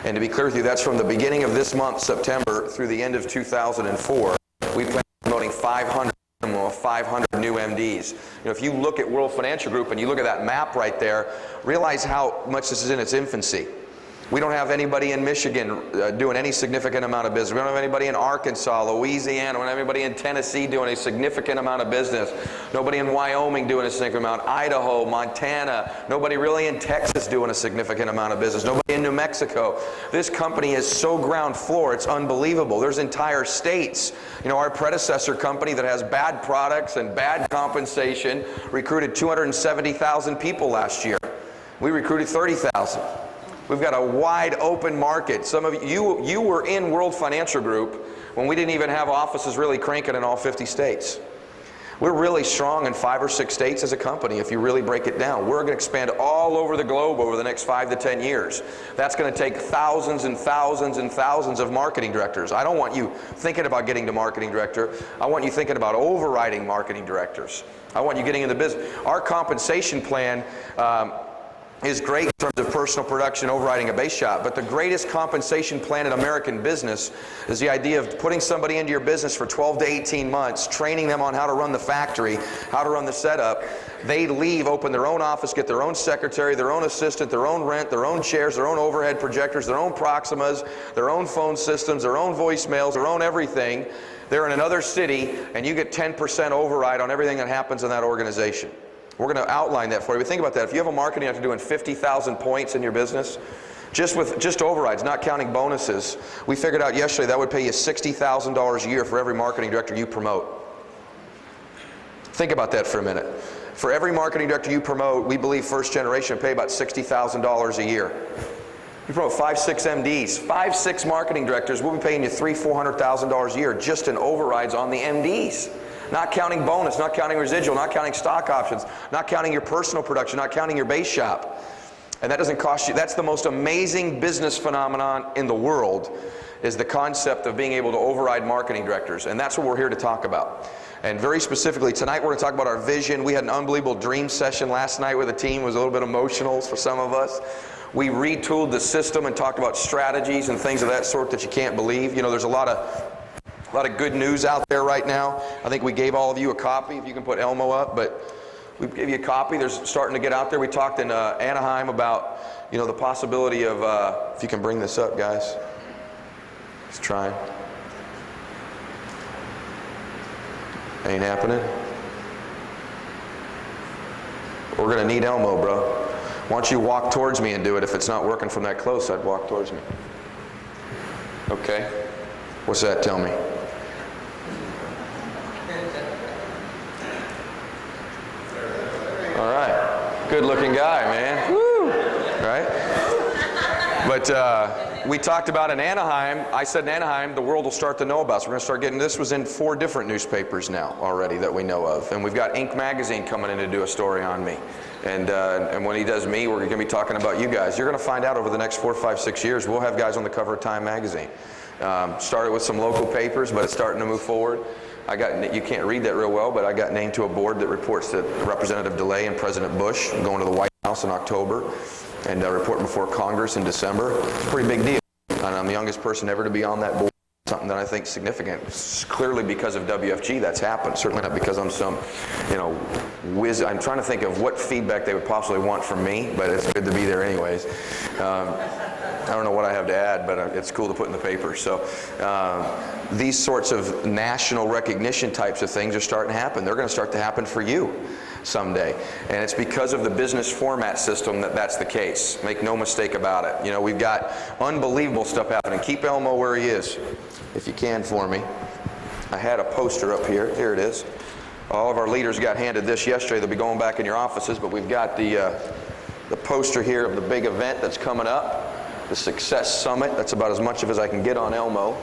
And to be clear with you, that's from the beginning of this month, September, through the end of 2004. We plan on promoting 500 new MDs. If you look at World Financial Group and you look at that map right there, realize how much this is in its infancy. We don't have anybody in Michigan doing any significant amount of business. We don't have anybody in Arkansas, Louisiana. We don't have anybody in Tennessee doing a significant amount of business. Nobody in Wyoming doing a significant amount. Idaho, Montana. Nobody really in Texas doing a significant amount of business. Nobody in New Mexico. This company is so ground floor, it's unbelievable. There's entire states. Our predecessor company that has bad products and bad compensation recruited 270,000 people last year. We recruited 30,000. We've got a wide open market. Some of you were in World Financial Group when we didn't even have offices really cranking in all 50 states. We're really strong in 5 or 6 states as a company if you really break it down. We're going to expand all over the globe over the next 5 to 10 years. That's going to take thousands and thousands and thousands of marketing directors. I don't want you thinking about getting to marketing director. I want you thinking about overriding marketing directors. I want you getting into business. Our compensation plan is great in terms of personal production, overriding a base shop, but the greatest compensation plan in American business is the idea of putting somebody into your business for 12 to 18 months, training them on how to run the factory, how to run the setup. They leave, open their own office, get their own secretary, their own assistant, their own rent, their own chairs, their own overhead projectors, their own Proximas, their own phone systems, their own voicemails, their own everything. They're in another city, and you get 10% override on everything that happens in that organization. We're going to outline that for you. But think about that. If you have a marketing director doing 50,000 points in your business, just overrides, not counting bonuses, we figured out yesterday that would pay you $60,000 a year for every marketing director you promote. Think about that for a minute. For every marketing director you promote, we believe first generation will pay about $60,000 a year. You promote 5, 6 MDs, 5, 6 marketing directors, we'll be paying you $300,000, $400,000 a year just in overrides on the MDs. Not counting bonus, not counting residual, not counting stock options, not counting your personal production, not counting your base shop. And that doesn't cost you. That's the most amazing business phenomenon in the world, is the concept of being able to override marketing directors. And that's what we're here to talk about. And very specifically, tonight we're going to talk about our vision. We had an unbelievable dream session last night with the team. It was a little bit emotional for some of us. We retooled the system and talked about strategies and things of that sort that you can't believe. There's a lot of good news out there right now. I think we gave all of you a copy, if you can put Elmo up, but we gave you a copy. There's starting to get out there. We talked in Anaheim about, the possibility of, if you can bring this up, guys. Let's try. Ain't happening. We're going to need Elmo, bro. Why don't you walk towards me and do it? If it's not working from that close, I'd walk towards me. Okay. What's that? Tell me. All right. Good looking guy, man. Woo! Right? But we talked about in Anaheim, I said in Anaheim, the world will start to know about us. We're going to start getting, this was in 4 different newspapers now already that we know of. And we've got Inc. magazine coming in to do a story on me. And when he does me, we're going to be talking about you guys. You're going to find out over the next 4, 5, 6 years, we'll have guys on the cover of Time magazine. Started with some local papers, but it's starting to move forward. You can't read that real well, but I got named to a board that reports to Representative DeLay and President Bush. I'm going to the White House in October and reporting before Congress in December. It's a pretty big deal. And I'm the youngest person ever to be on that board. Something that I think is significant. It's clearly because of WFG that's happened. Certainly not because I'm some, whiz. I'm trying to think of what feedback they would possibly want from me, but it's good to be there anyways. I don't know what I have to add, but it's cool to put in the paper. So these sorts of national recognition types of things are starting to happen. They're going to start to happen for you someday. And it's because of the business format system that that's the case. Make no mistake about it. We've got unbelievable stuff happening. Keep Elmo where he is, if you can for me. I had a poster up here. Here it is. All of our leaders got handed this yesterday. They'll be going back in your offices, but we've got the poster here of the big event that's coming up. The Success Summit, that's about as much of as I can get on Elmo.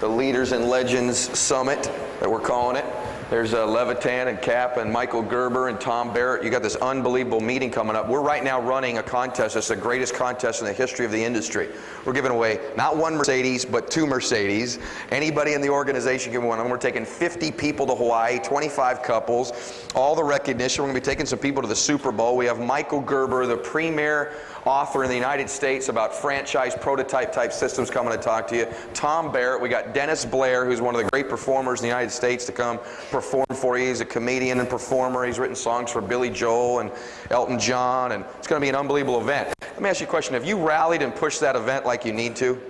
The Leaders and Legends Summit, that we're calling it. There's Levitan and Cap and Michael Gerber and Tom Barrett. You got this unbelievable meeting coming up. We're right now running a contest. It's the greatest contest in the history of the industry. We're giving away not one Mercedes, but 2 Mercedes. Anybody in the organization can win. We're taking 50 people to Hawaii, 25 couples, all the recognition. We're going to be taking some people to the Super Bowl. We have Michael Gerber, the premier author in the United States about franchise prototype type systems, coming to talk to you. Tom Barrett. We got Dennis Blair, who's one of the great performers in the United States, to come perform for you. He's a comedian and performer. He's written songs for Billy Joel and Elton John, and it's going to be an unbelievable event. Let me ask you a question. Have you rallied and pushed that event like you need to?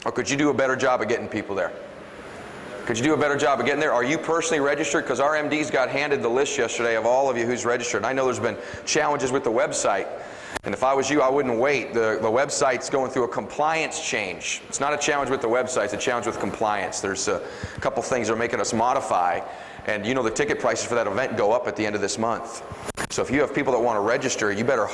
Or could you do a better job of getting people there? Could you do a better job of getting there? Are you personally registered? Because our MDs got handed the list yesterday of all of you who's registered. And I know there's been challenges with the website. And if I was you, I wouldn't wait. The website's going through a compliance change. It's not a challenge with the website, it's a challenge with compliance. There's a couple things that are making us modify. And you know the ticket prices for that event go up at the end of this month. So if you have people that want to register, you better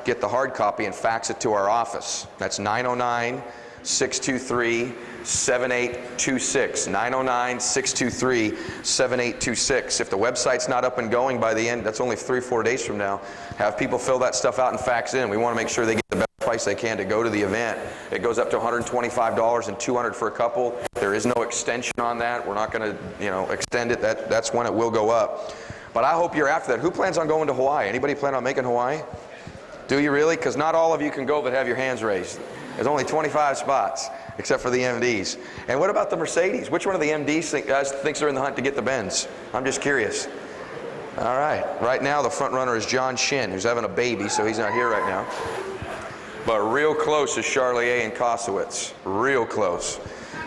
get the hard copy and fax it to our office. That's 909-623-7826. 909-623-7826. If the website's not up and going by the end, that's only 3 or 4 days from now, have people fill that stuff out and fax in. We want to make sure they get the best price they can to go to the event. It goes up to $125 and $200 for a couple. There is no extension on that. We're not going to, extend it. That's when it will go up. But I hope you're after that. Who plans on going to Hawaii? Anybody plan on making Hawaii? Do you really? Because not all of you can go that have your hands raised. There's only 25 spots, except for the MDs. And what about the Mercedes? Which one of the MDs thinks they're in the hunt to get the Benz? I'm just curious. All right. Right now, the front runner is John Shin, who's having a baby, so he's not here right now. But real close is Charlier and Kosowitz. Real close.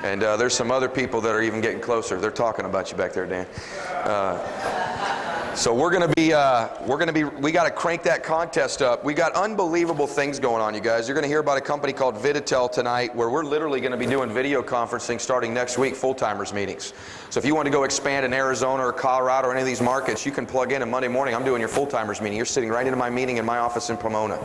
And there's some other people that are even getting closer. They're talking about you back there, Dan. So we got to crank that contest up. We got unbelievable things going on, you guys. You're going to hear about a company called Viditel tonight, where we're literally going to be doing video conferencing starting next week, full-timers meetings. So if you want to go expand in Arizona or Colorado or any of these markets, you can plug in, and Monday morning I'm doing your full-timers meeting. You're sitting right into my meeting in my office in Pomona.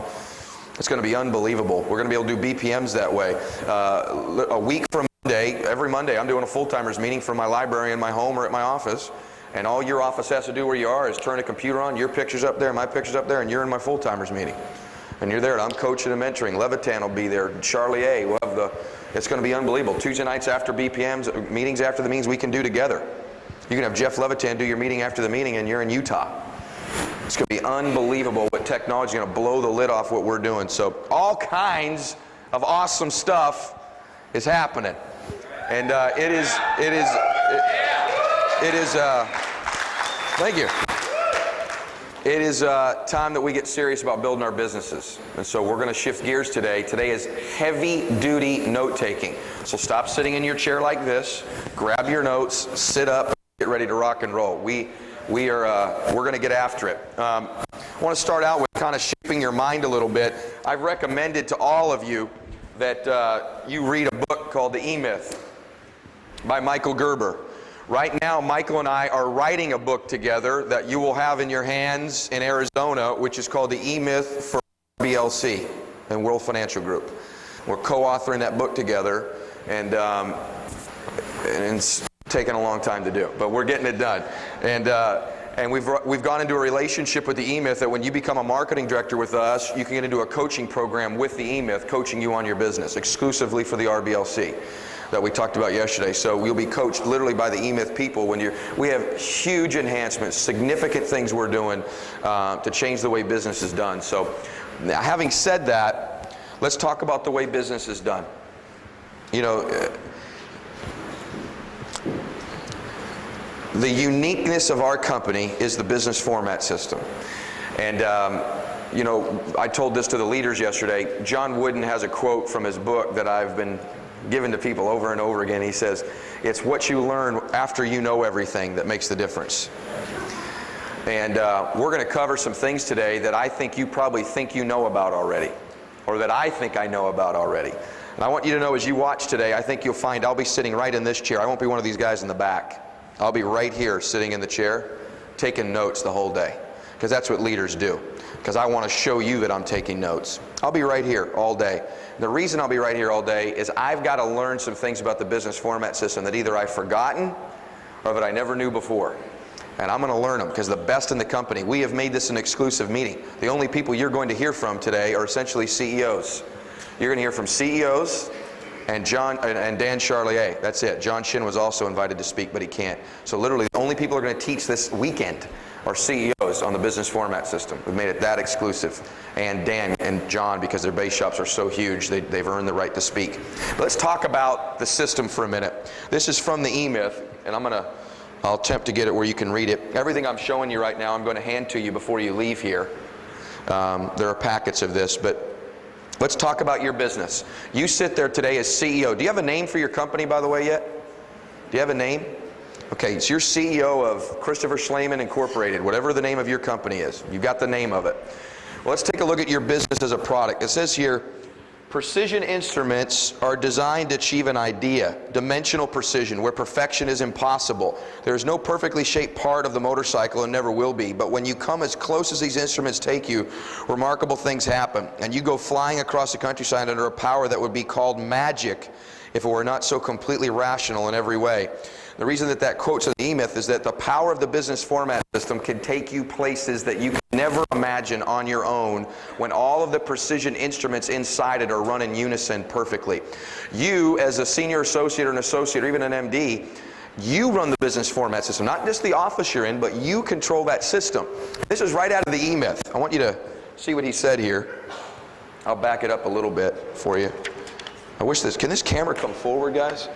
It's going to be unbelievable. We're going to be able to do BPMs that way. A week from Monday, every Monday, I'm doing a full-timers meeting from my library in my home or at my office. And all your office has to do where you are is turn a computer on, your picture's up there, my picture's up there, and you're in my full-timers meeting. And you're there, and I'm coaching and mentoring. Levitan will be there, Charlier, we'll have it's going to be unbelievable. Tuesday nights after BPMs, meetings after the meetings we can do together. You can have Jeff Levitan do your meeting after the meeting, and you're in Utah. It's going to be unbelievable what technology is going to blow the lid off what we're doing. So all kinds of awesome stuff is happening. And it is thank you. It is time that we get serious about building our businesses. And so we're going to shift gears today. Today is heavy-duty note-taking. So stop sitting in your chair like this, grab your notes, sit up, get ready to rock and roll. We're going to get after it. I want to start out with kind of shaping your mind a little bit. I've recommended to all of you that you read a book called The E-Myth by Michael Gerber. Right now, Michael and I are writing a book together that you will have in your hands in Arizona, which is called The E-Myth for RBLC and World Financial Group. We're co-authoring that book together, and it's taken a long time to do, but we're getting it done. And we've gone into a relationship with the E-Myth that when you become a marketing director with us, you can get into a coaching program with the E-Myth, coaching you on your business, exclusively for the RBLC that we talked about yesterday. So we'll be coached literally by the E-Myth people. We have huge enhancements, significant things we're doing to change the way business is done. So having said that, let's talk about the way business is done. The uniqueness of our company is the business format system. And I told this to the leaders yesterday. John Wooden has a quote from his book that I've been given to people over and over again. He says, it's what you learn after you know everything that makes the difference. And we're going to cover some things today that I think you probably think you know about already, or that I think I know about already. And I want you to know, as you watch today, I think you'll find I'll be sitting right in this chair. I won't be one of these guys in the back. I'll be right here sitting in the chair taking notes the whole day, because that's what leaders do, because I want to show you that I'm taking notes. I'll be right here all day. The reason I'll be right here all day is I've got to learn some things about the business format system that either I've forgotten or that I never knew before. And I'm going to learn them because the best in the company. We have made this an exclusive meeting. The only people you're going to hear from today are essentially CEOs. You're going to hear from CEOs and Dan Charlier. That's it. John Shin was also invited to speak, but he can't. So literally the only people who are going to teach this weekend are CEOs on the business format system. We've made it that exclusive. And Dan and John, because their base shops are so huge, they've earned the right to speak. But let's talk about the system for a minute. This is from the E-Myth, and I'll attempt to get it where you can read it. Everything I'm showing you right now, I'm going to hand to you before you leave here. There are packets of this, but let's talk about your business. You sit there today as CEO. Do you have a name for your company, by the way, yet? Do you have a name? Okay, it's your CEO of Christopher Schleiman Incorporated, whatever the name of your company is. You've got the name of it. Well, let's take a look at your business as a product. It says here, precision instruments are designed to achieve an idea, dimensional precision, where perfection is impossible. There is no perfectly shaped part of the motorcycle and never will be, but when you come as close as these instruments take you, remarkable things happen, and you go flying across the countryside under a power that would be called magic if it were not so completely rational in every way. The reason that quote's in the E-Myth is that the power of the business format system can take you places that you could never imagine on your own when all of the precision instruments inside it are run in unison perfectly. You, as a senior associate or an associate or even an MD, you run the business format system. Not just the office you're in, but you control that system. This is right out of the E-Myth. I want you to see what he said here. I'll back it up a little bit for you. Can this camera come forward, guys?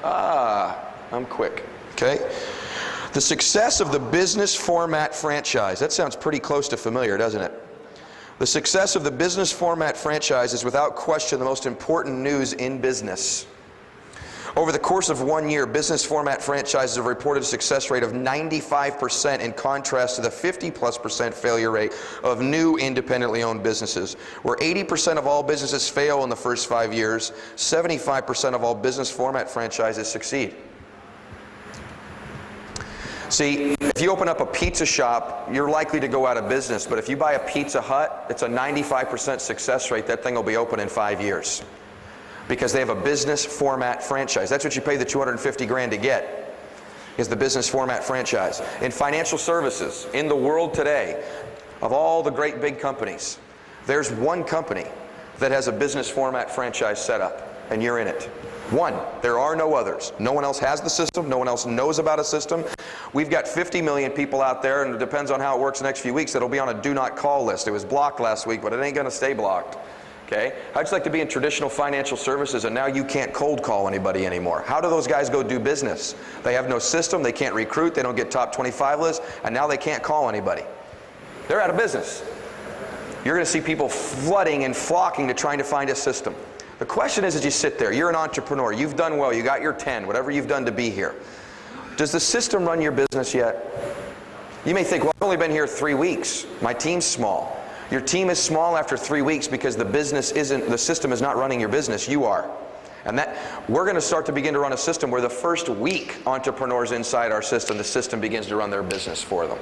I'm quick. Okay. The success of the business format franchise. That sounds pretty close to familiar, doesn't it? The success of the business format franchise is without question the most important news in business. Over the course of 1 year, business format franchises have reported a success rate of 95% in contrast to the 50+% failure rate of new independently owned businesses. Where 80% of all businesses fail in the first 5 years, 75% of all business format franchises succeed. See, if you open up a pizza shop, you're likely to go out of business, but if you buy a Pizza Hut, it's a 95% success rate. That thing will be open in 5 years because they have a business format franchise. That's what you pay the $250,000 to get, is the business format franchise. In financial services, in the world today, of all the great big companies, there's one company that has a business format franchise set up, and you're in it. One. There are no others. No one else has the system. No one else knows about a system. We've got 50 million people out there, and it depends on how it works the next few weeks, that'll be on a do not call list. It was blocked last week, but it ain't going to stay blocked. Okay? I'd just like to be in traditional financial services, and now you can't cold call anybody anymore. How do those guys go do business? They have no system. They can't recruit. They don't get top 25 lists, and now they can't call anybody. They're out of business. You're going to see people flooding and flocking to trying to find a system. The question is, as you sit there, you're an entrepreneur, you've done well, you got your 10, whatever you've done to be here. Does the system run your business yet? You may think, well, I've only been here 3 weeks. My team's small. Your team is small after 3 weeks because the system is not running your business, you are. And we're going to start to begin to run a system where the first week entrepreneurs inside our system, the system begins to run their business for them.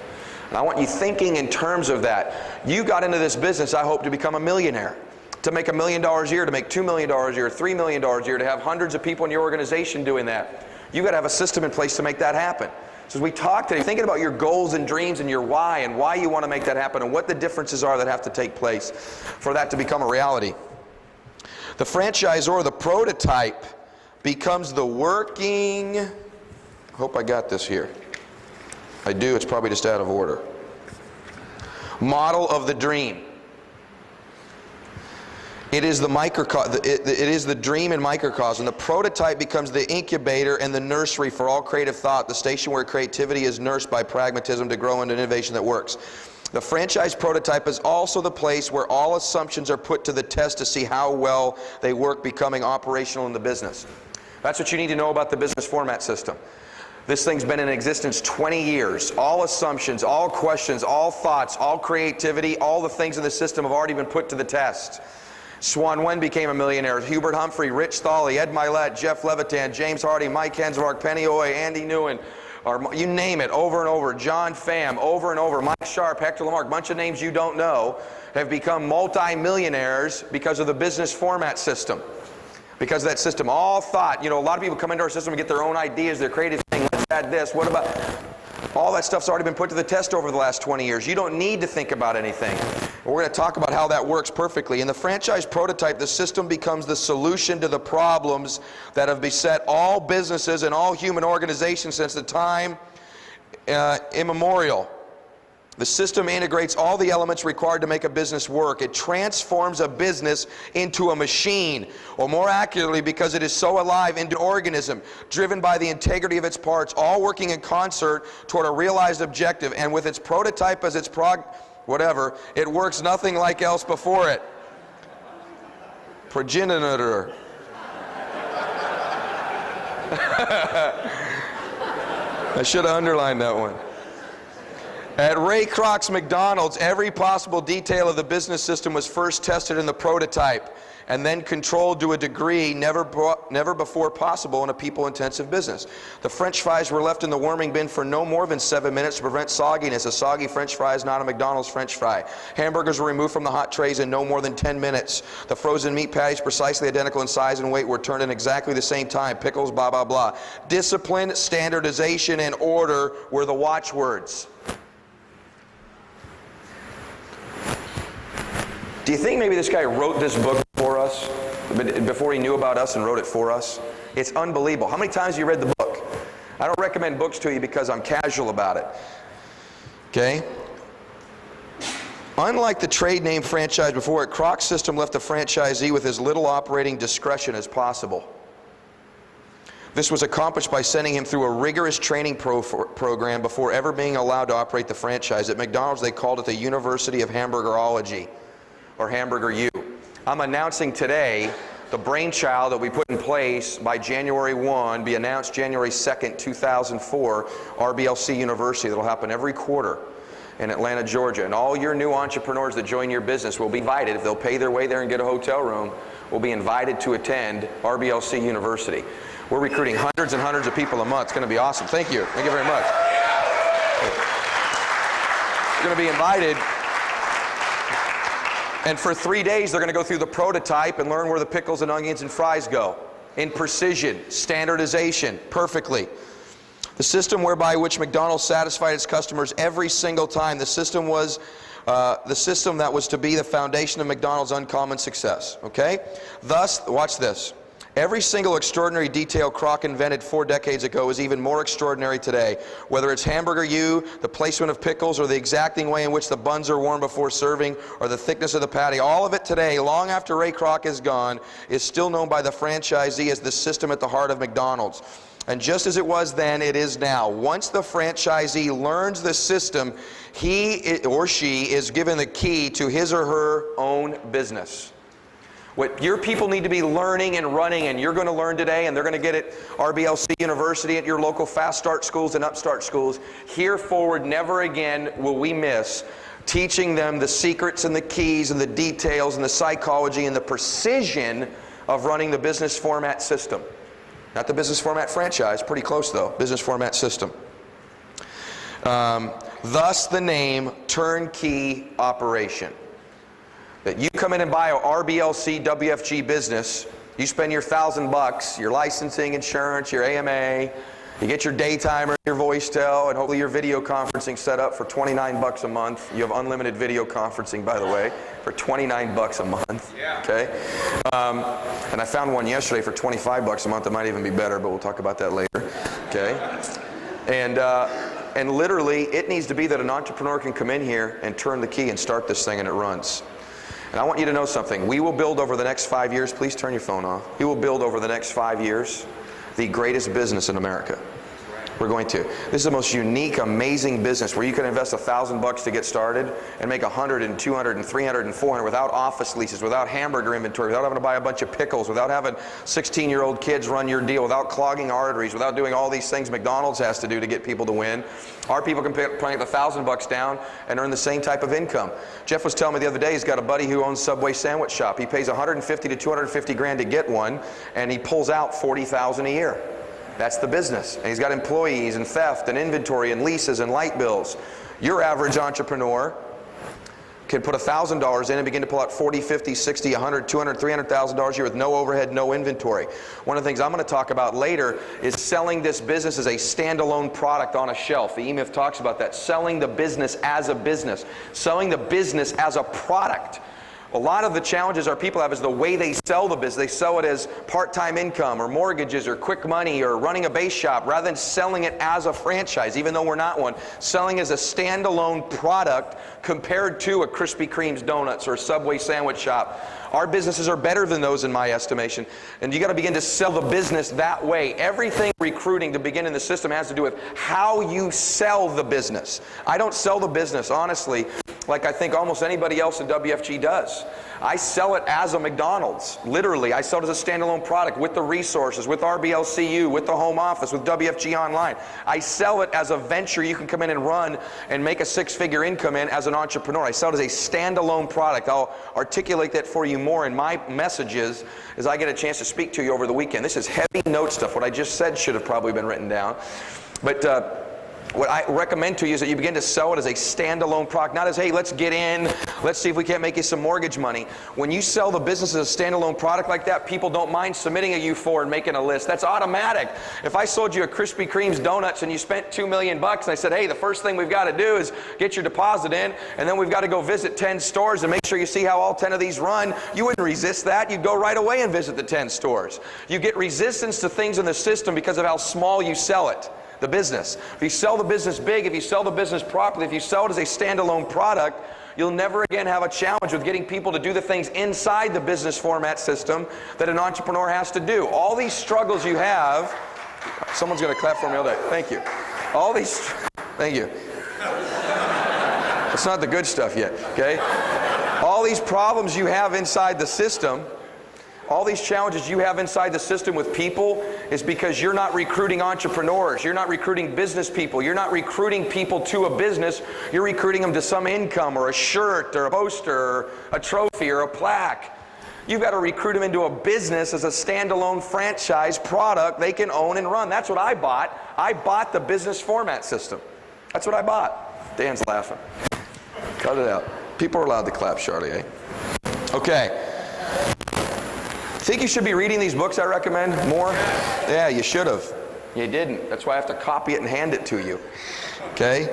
And I want you thinking in terms of that. You got into this business, I hope, to become a millionaire. To make $1 million a year, to make $2 million a year, $3 million a year, to have hundreds of people in your organization doing that. You've got to have a system in place to make that happen. So as we talk today, thinking about your goals and dreams and your why and why you want to make that happen and what the differences are that have to take place for that to become a reality. The franchisor, the prototype, becomes the working, I hope I got this here. I do, it's probably just out of order. Model of the dream. It is the dream in microcosm. The prototype becomes the incubator and the nursery for all creative thought, the station where creativity is nursed by pragmatism to grow into innovation that works. The franchise prototype is also the place where all assumptions are put to the test to see how well they work, becoming operational in the business. That's what you need to know about the business format system. This thing's been in existence 20 years. All assumptions, all questions, all thoughts, all creativity, all the things in the system have already been put to the test. Swan Wen became a millionaire. Hubert Humphrey, Rich Thawley, Ed Mylett, Jeff Levitan, James Hardy, Mike Hensmark, Penny Oy, Andy Nguyen, or you name it, over and over. John Pham, over and over. Mike Sharp, Hector Lamarck, bunch of names you don't know, have become multi-millionaires because of the business format system. Because of that system, all thought, a lot of people come into our system and get their own ideas, their creative thing. Let's add this. What about All that stuff's already been put to the test over the last 20 years. You don't need to think about anything. We're going to talk about how that works perfectly. In the franchise prototype, the system becomes the solution to the problems that have beset all businesses and all human organizations since the time immemorial. The system integrates all the elements required to make a business work. It transforms a business into a machine, or more accurately, because it is so alive, into an organism, driven by the integrity of its parts, all working in concert toward a realized objective. And with its prototype as its whatever, it works nothing like else before it. Progenitor. I should have underlined that one. At Ray Kroc's McDonald's, every possible detail of the business system was first tested in the prototype and then controlled to a degree never before possible in a people-intensive business. The French fries were left in the warming bin for no more than 7 minutes to prevent sogginess. A soggy French fry is not a McDonald's French fry. Hamburgers were removed from the hot trays in no more than 10 minutes. The frozen meat patties, precisely identical in size and weight, were turned in exactly the same time. Pickles, blah, blah, blah. Discipline, standardization, and order were the watchwords. Do you think maybe this guy wrote this book for us, before he knew about us and wrote it for us? It's unbelievable. How many times have you read the book? I don't recommend books to you because I'm casual about it. Okay? Unlike the trade name franchise before it, Kroc's system left the franchisee with as little operating discretion as possible. This was accomplished by sending him through a rigorous training program before ever being allowed to operate the franchise. At McDonald's, they called it the University of Hamburgerology, or Hamburger U. I'm announcing today the brainchild that we put in place by January 1, be announced January 2nd, 2004, RBLC University. That'll happen every quarter in Atlanta, Georgia. And all your new entrepreneurs that join your business will be invited, if they'll pay their way there and get a hotel room, will be invited to attend RBLC University. We're recruiting hundreds and hundreds of people a month. It's going to be awesome. Thank you. Thank you very much. You're going to be invited. And for 3 days, they're going to go through the prototype and learn where the pickles and onions and fries go. In precision, standardization, perfectly. The system whereby which McDonald's satisfied its customers every single time. The system that was to be the foundation of McDonald's uncommon success. Okay? Thus, watch this. Every single extraordinary detail Kroc invented 4 decades ago is even more extraordinary today. Whether it's Hamburger U, the placement of pickles, or the exacting way in which the buns are warmed before serving, or the thickness of the patty, all of it today, long after Ray Kroc is gone, is still known by the franchisee as the system at the heart of McDonald's. And just as it was then, it is now. Once the franchisee learns the system, he or she is given the key to his or her own business. What your people need to be learning and running, and you're going to learn today, and they're going to get it RBLC University, at your local fast start schools and upstart schools. Here forward, never again will we miss teaching them the secrets and the keys and the details and the psychology and the precision of running the business format system. Not the business format franchise, pretty close though, business format system. Thus the name TurnKey Operation. That you come in and buy a RBLC WFG business, you spend your $1,000, your licensing, insurance, your AMA, you get your daytimer, your voice-tel, and hopefully your video conferencing set up for $29 a month. You have unlimited video conferencing, by the way, for $29 a month. Yeah. Okay? And I found one yesterday for $25 a month. It might even be better, but we'll talk about that later. Okay? And literally, it needs to be that an entrepreneur can come in here and turn the key and start this thing and it runs. And I want you to know something. We will build over the next 5 years, please turn your phone off. We will build over the next 5 years the greatest business in America. We're going to. This is the most unique, amazing business where you can invest $1,000 to get started and make 100 and 200 and 300 and 400 without office leases, without hamburger inventory, without having to buy a bunch of pickles, without having 16-year-old kids run your deal, without clogging arteries, without doing all these things McDonald's has to do to get people to win. Our people can put $1,000 down and earn the same type of income. Jeff was telling me the other day he's got a buddy who owns Subway sandwich shop. He pays $150 to $250 grand to get one, and he pulls out $40,000 a year. That's the business. And he's got employees and theft and inventory and leases and light bills. Your average entrepreneur can put $1,000 in and begin to pull out $40, $50, $60, $100, $200, $300,000 a year with no overhead, no inventory. One of the things I'm going to talk about later is selling this business as a standalone product on a shelf. The E-Myth talks about that, selling the business as a business, selling the business as a product. A lot of the challenges our people have is the way they sell the business. They sell it as part-time income or mortgages or quick money or running a base shop rather than selling it as a franchise, even though we're not one. Selling as a standalone product compared to a Krispy Kreme's Donuts or a Subway sandwich shop. Our businesses are better than those in my estimation. And you got to begin to sell the business that way. Everything recruiting to begin in the system has to do with how you sell the business. I don't sell the business, honestly, like I think almost anybody else in WFG does. I sell it as a McDonald's. Literally, I sell it as a standalone product with the resources, with RBLCU, with the home office, with WFG Online. I sell it as a venture you can come in and run and make a six-figure income in as an entrepreneur. I sell it as a standalone product. I'll articulate that for you more in my messages as I get a chance to speak to you over the weekend. This is heavy note stuff. What I just said should have probably been written down. But what I recommend to you is that you begin to sell it as a standalone product, not as, hey, let's get in, let's see if we can't make you some mortgage money. When you sell the business as a standalone product like that, people don't mind submitting a U4 and making a list. That's automatic. If I sold you a Krispy Kreme's Donuts and you spent $2 million and I said, hey, the first thing we've got to do is get your deposit in, and then we've got to go visit 10 stores and make sure you see how all 10 of these run, you wouldn't resist that. You'd go right away and visit the 10 stores. You get resistance to things in the system because of how small you sell it. The business. If you sell the business big, if you sell the business properly, if you sell it as a standalone product, you'll never again have a challenge with getting people to do the things inside the business format system that an entrepreneur has to do. All these struggles you have, someone's going to clap for me all day. Thank you. All these, thank you. It's not the good stuff yet, okay? All these problems you have inside the system, all these challenges you have inside the system with people is because you're not recruiting entrepreneurs. You're not recruiting business people. You're not recruiting people to a business. You're recruiting them to some income or a shirt or a poster or a trophy or a plaque. You've got to recruit them into a business as a standalone franchise product they can own and run. That's what I bought. I bought the business format system. That's what I bought. Dan's laughing. Cut it out. People are allowed to clap, Charlie, eh? Okay. Think you should be reading these books I recommend more? Yeah, you should have. You didn't. That's why I have to copy it and hand it to you. Okay?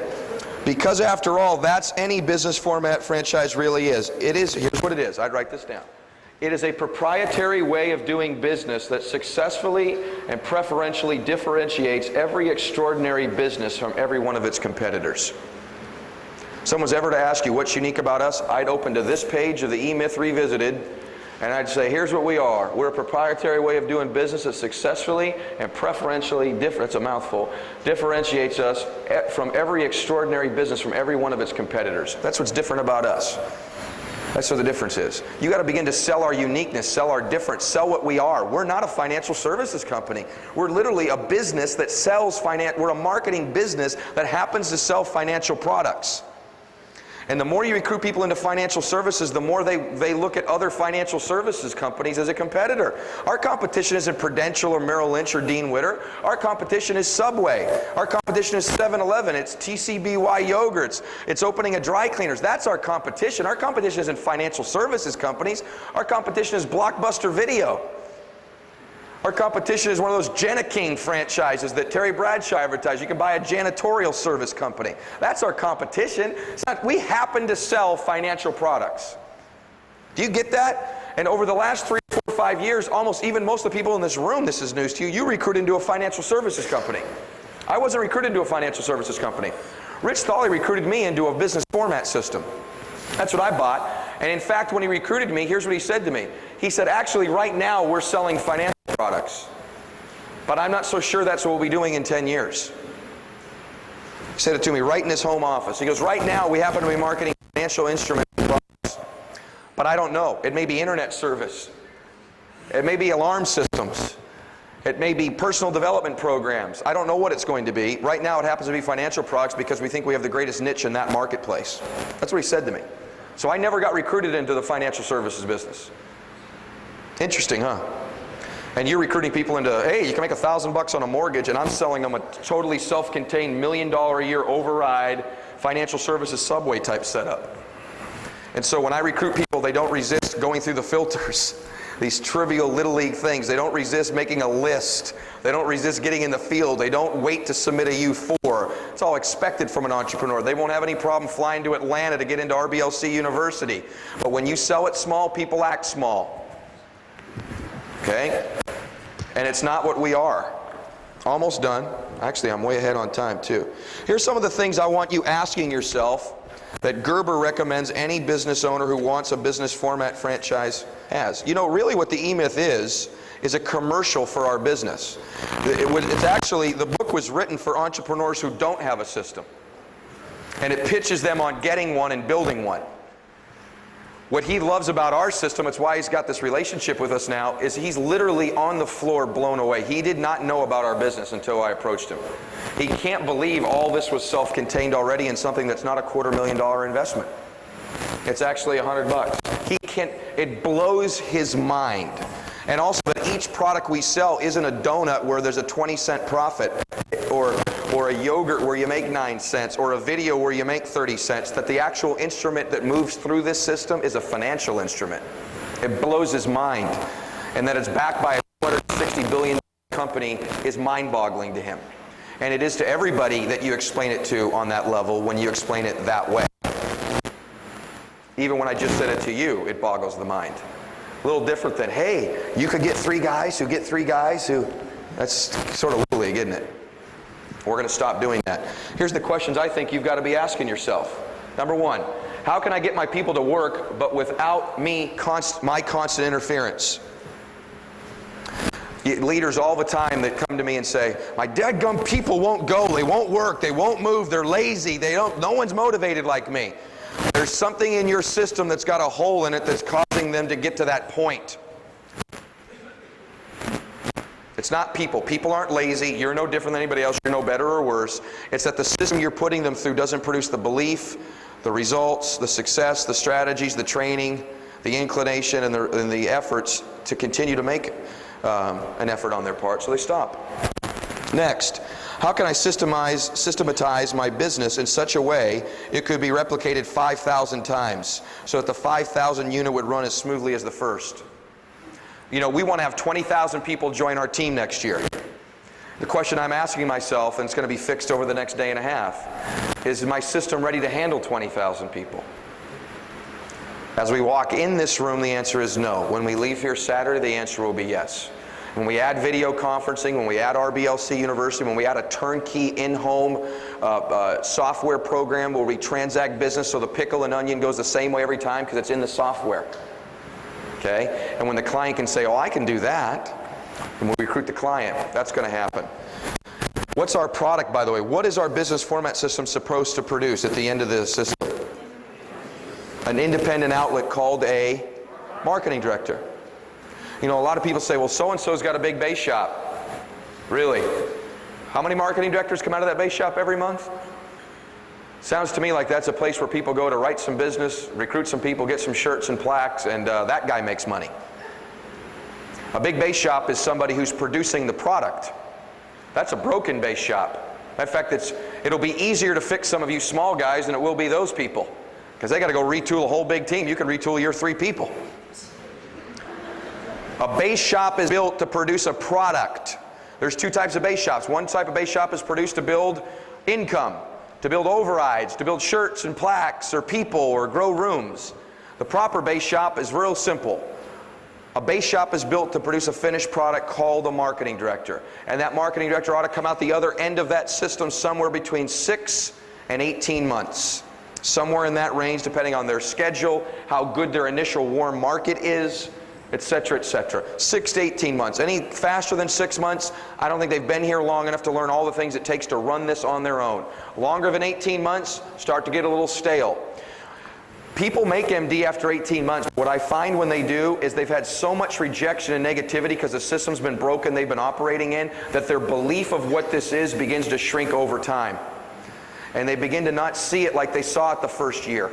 Because after all, that's any business format franchise really is. It is, here's what it is. I'd write this down. It is a proprietary way of doing business that successfully and preferentially differentiates every extraordinary business from every one of its competitors. Someone's ever to ask you what's unique about us, I'd open to this page of the E-Myth Revisited, and I'd say, here's what we are. We're a proprietary way of doing business that successfully and preferentially, it's a mouthful, differentiates us from every extraordinary business from every one of its competitors. That's what's different about us. That's what the difference is. You got to begin to sell our uniqueness, sell our difference, sell what we are. We're not a financial services company. We're literally a business that sells we're a marketing business that happens to sell financial products. And the more you recruit people into financial services, the more they look at other financial services companies as a competitor. Our competition isn't Prudential or Merrill Lynch or Dean Witter. Our competition is Subway. Our competition is 7-Eleven. It's TCBY Yogurts. It's opening a dry cleaners. That's our competition. Our competition isn't financial services companies. Our competition is Blockbuster Video. Our competition is one of those Jena-King franchises that Terry Bradshaw advertised. You can buy a janitorial service company. That's our competition. It's not, we happen to sell financial products. Do you get that? And over the last 3, 4, 5 years, almost even most of the people in this room, this is news to you, you recruited into a financial services company. I wasn't recruited into a financial services company. Rich Thawley recruited me into a business format system. That's what I bought. And in fact, when he recruited me, here's what he said to me. He said, actually, right now, we're selling financial products. But I'm not so sure that's what we'll be doing in 10 years. He said it to me right in his home office. He goes, right now, we happen to be marketing financial instrument products. But I don't know. It may be internet service. It may be alarm systems. It may be personal development programs. I don't know what it's going to be. Right now, it happens to be financial products because we think we have the greatest niche in that marketplace. That's what he said to me. So I never got recruited into the financial services business. Interesting, huh? And you're recruiting people into, hey, you can make $1,000 on a mortgage, and I'm selling them a totally self-contained $1 million a year override financial services Subway type setup. And so when I recruit people, they don't resist going through the filters. These trivial little league things. They don't resist making a list. They don't resist getting in the field. They don't wait to submit a U4. It's all expected from an entrepreneur. They won't have any problem flying to Atlanta to get into RBLC University. But when you sell it small, people act small. Okay? And it's not what we are. Almost done. Actually, I'm way ahead on time too. Here's some of the things I want you asking yourself that Gerber recommends any business owner who wants a business format franchise has. You know, really what the E-Myth is a commercial for our business. It's actually, the book was written for entrepreneurs who don't have a system. And it pitches them on getting one and building one. What he loves about our system, it's why he's got this relationship with us now, is he's literally on the floor blown away. He did not know about our business until I approached him. He can't believe all this was self-contained already in something that's not a $250,000 investment. It's actually $100. It blows his mind. And also that each product we sell isn't a donut where there's a 20-cent profit, or a yogurt where you make 9 cents, or a video where you make 30 cents, that the actual instrument that moves through this system is a financial instrument. It blows his mind. And that it's backed by a $260 billion company is mind-boggling to him. And it is to everybody that you explain it to on that level when you explain it that way. Even when I just said it to you, it boggles the mind. A little different than, hey, you could get 3 guys who get 3 guys who, that's sort of little league, isn't it? We're going to stop doing that. Here's the questions I think you've got to be asking yourself. Number 1, how can I get my people to work but without my constant interference? Leaders all the time that come to me and say, my dadgum people won't go, they won't work, they won't move, they're lazy, no one's motivated like me. There's something in your system that's got a hole in it that's causing them to get to that point. It's not people. People aren't lazy. You're no different than anybody else. You're no better or worse. It's that the system you're putting them through doesn't produce the belief, the results, the success, the strategies, the training, the inclination, and the efforts to continue to make an effort on their part, so they stop. Next, how can I systematize my business in such a way it could be replicated 5,000 times so that the 5,000 unit would run as smoothly as the first? You know, we want to have 20,000 people join our team next year. The question I'm asking myself, and it's going to be fixed over the next day and a half, is my system ready to handle 20,000 people? As we walk in this room, the answer is no. When we leave here Saturday, the answer will be yes. When we add video conferencing, when we add RBLC University, when we add a turnkey in-home software program where we transact business so the pickle and onion goes the same way every time because it's in the software. Okay? And when the client can say, oh, I can do that, and we recruit the client, that's going to happen. What's our product, by the way? What is our business format system supposed to produce at the end of the system? An independent outlet called a marketing director. You know, a lot of people say, well, so-and-so's got a big base shop. Really? How many marketing directors come out of that base shop every month? Sounds to me like that's a place where people go to write some business, recruit some people, get some shirts and plaques, and that guy makes money. A big base shop is somebody who's producing the product. That's a broken base shop. In fact, it'll be easier to fix some of you small guys than it will be those people, because they got to go retool a whole big team. You can retool your 3 people. A base shop is built to produce a product. There's 2 types of base shops. One type of base shop is produced to build income, to build overrides, to build shirts and plaques or people or grow rooms. The proper base shop is real simple. A base shop is built to produce a finished product called a marketing director. And that marketing director ought to come out the other end of that system somewhere between 6 and 18 months. Somewhere in that range, depending on their schedule, how good their initial warm market is, etc., etc. 6 to 18 months. Any faster than 6 months, I don't think they've been here long enough to learn all the things it takes to run this on their own. Longer than 18 months, start to get a little stale. People make MD after 18 months. What I find when they do is they've had so much rejection and negativity because the system's been broken they've been operating in, that their belief of what this is begins to shrink over time. And they begin to not see it like they saw it the first year.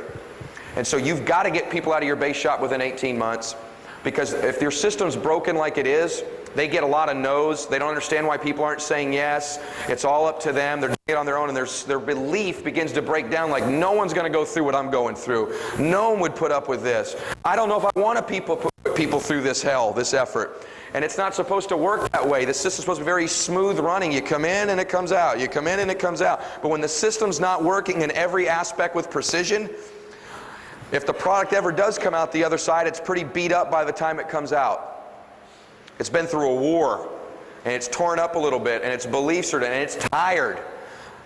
And so you've got to get people out of your base shop within 18 months. Because if your system's broken like it is, They get a lot of no's. They don't understand why people aren't saying yes. It's all up to them. They're doing it on their own, and their belief begins to break down like, no one's going to go through what I'm going through. No one would put up with this. I don't know if I want to put people through this hell, this effort. And it's not supposed to work that way. The system's supposed to be very smooth running. You come in and it comes out. You come in and it comes out. But when the system's not working in every aspect with precision, if the product ever does come out the other side, it's pretty beat up by the time it comes out. It's been through a war, and it's torn up a little bit, and its beliefs are, and it's tired.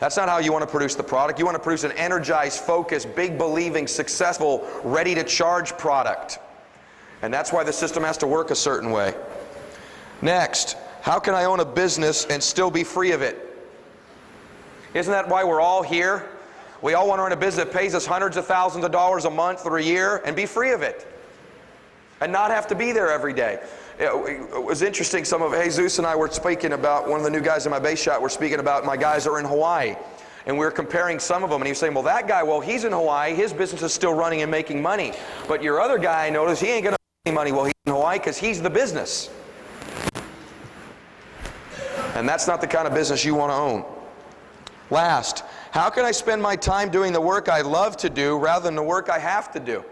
That's not how you want to produce the product. You want to produce an energized, focused, big believing, successful, ready to charge product. And that's why the system has to work a certain way. Next, how can I own a business and still be free of it? Isn't that why we're all here? We all want to run a business that pays us hundreds of thousands of dollars a month or a year and be free of it. And not have to be there every day. It was interesting, Jesus and I were speaking about, one of the new guys in my base shot were speaking about my guys that are in Hawaii. And we were comparing some of them, and he was saying, well, that guy, well, he's in Hawaii, his business is still running and making money. But your other guy, I noticed, he ain't going to make any money while he's in Hawaii because he's the business. And that's not the kind of business you want to own. Last, how can I spend my time doing the work I love to do rather than the work I have to do?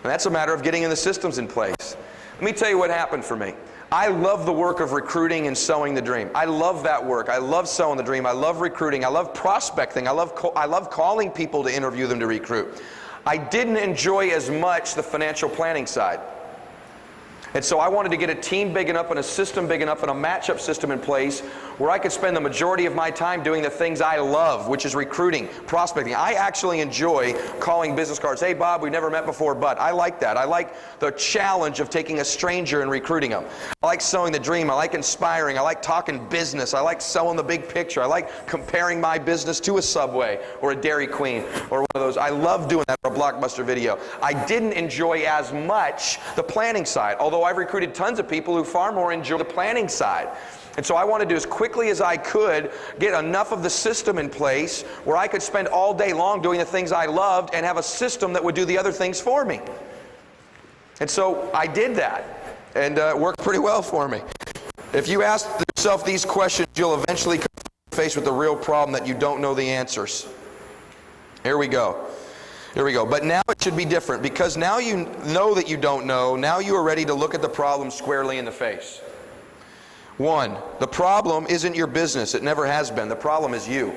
And that's a matter of getting in the systems in place. Let me tell you what happened for me. I love the work of recruiting and selling the dream. I love that work. I love selling the dream. I love recruiting. I love prospecting. I love calling people to interview them to recruit. I didn't enjoy as much the financial planning side. And so I wanted to get a team big enough and a system big enough and a matchup system in place where I could spend the majority of my time doing the things I love, which is recruiting, prospecting. I actually enjoy calling business cards. Hey, Bob, we've never met before, but I like that. I like the challenge of taking a stranger and recruiting them. I like selling the dream. I like inspiring. I like talking business. I like selling the big picture. I like comparing my business to a Subway or a Dairy Queen or one of those. I love doing that for a Blockbuster video. I didn't enjoy as much the planning side, although I've recruited tons of people who far more enjoy the planning side. And so I wanted to, as quickly as I could, get enough of the system in place where I could spend all day long doing the things I loved and have a system that would do the other things for me. And so I did that, and it worked pretty well for me. If you ask yourself these questions, you'll eventually come face with the real problem that you don't know the answers. Here we go. Here we go. But now it should be different, because now you know that you don't know. Now you are ready to look at the problem squarely in the face. 1, the problem isn't your business. It never has been. The problem is you.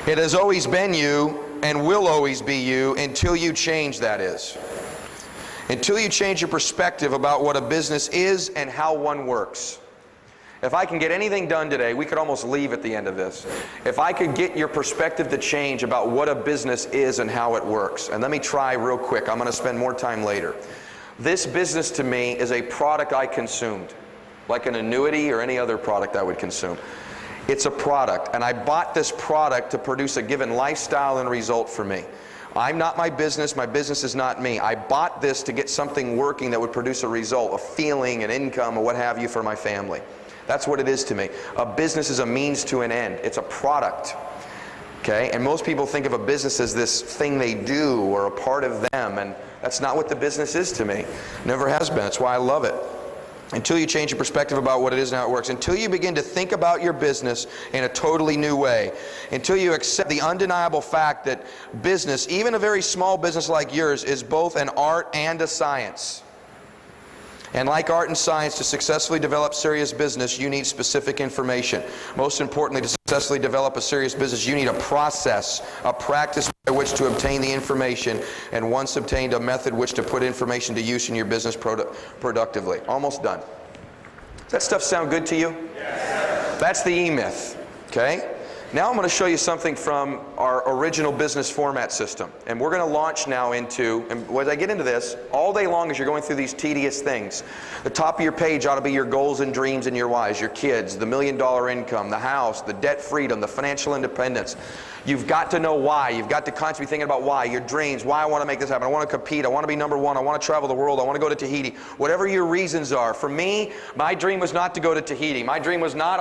It has always been you and will always be you until you change, that is. Until you change your perspective about what a business is and how one works. If I can get anything done today, we could almost leave at the end of this. If I could get your perspective to change about what a business is and how it works. And let me try real quick. I'm going to spend more time later. This business to me is a product I consumed, like an annuity or any other product I would consume. It's a product, and I bought this product to produce a given lifestyle and result for me. I'm not my business is not me. I bought this to get something working that would produce a result, a feeling, an income, or what have you for my family. That's what it is to me. A business is a means to an end. It's a product. Okay? And most people think of a business as this thing they do or a part of them, and that's not what the business is to me. Never has been. That's why I love it. Until you change your perspective about what it is and how it works. Until you begin to think about your business in a totally new way. Until you accept the undeniable fact that business, even a very small business like yours, is both an art and a science. And like art and science, to successfully develop serious business, you need specific information. Most importantly, to successfully develop a serious business, you need a process, a practice by which to obtain the information, and once obtained, a method which to put information to use in your business productively. Almost done. Does that stuff sound good to you? Yes. That's the E-Myth. Okay? Now I'm going to show you something from our original business format system. And we're going to launch now into, and as I get into this, all day long as you're going through these tedious things, the top of your page ought to be your goals and dreams and your whys, your kids, the $1 million income, the house, the debt freedom, the financial independence. You've got to know why. You've got to constantly be thinking about why, your dreams, why I want to make this happen. I want to compete. I want to be number one. I want to travel the world. I want to go to Tahiti. Whatever your reasons are. For me, my dream was not to go to Tahiti. My dream was not